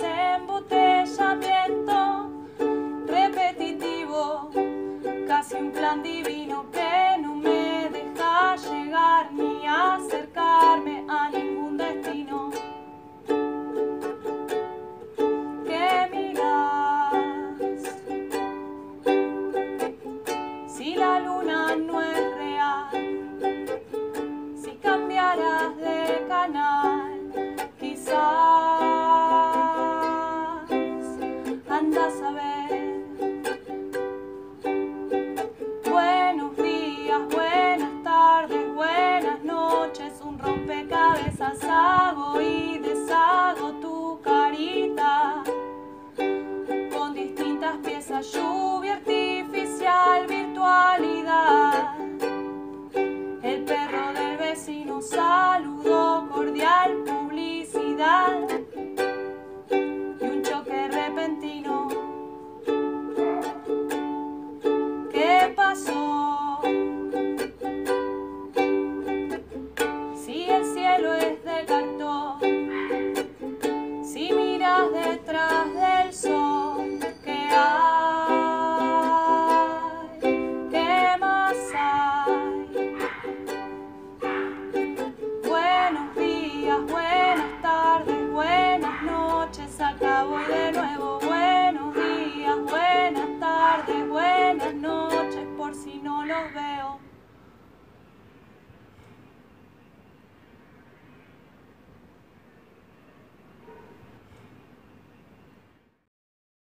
embotellamiento repetitivo, casi un plan divino que no me deja llegar ni acercarme a ningún destino. ¿Qué miras? Si la luna no es real, si cambiaras de canal, quizás andas a ver. Buenos días, buenas tardes, buenas noches, un rompecabezas hago y deshago tu carita con distintas piezas, lluvia artificial, virtualidad. El perro del vecino saluda.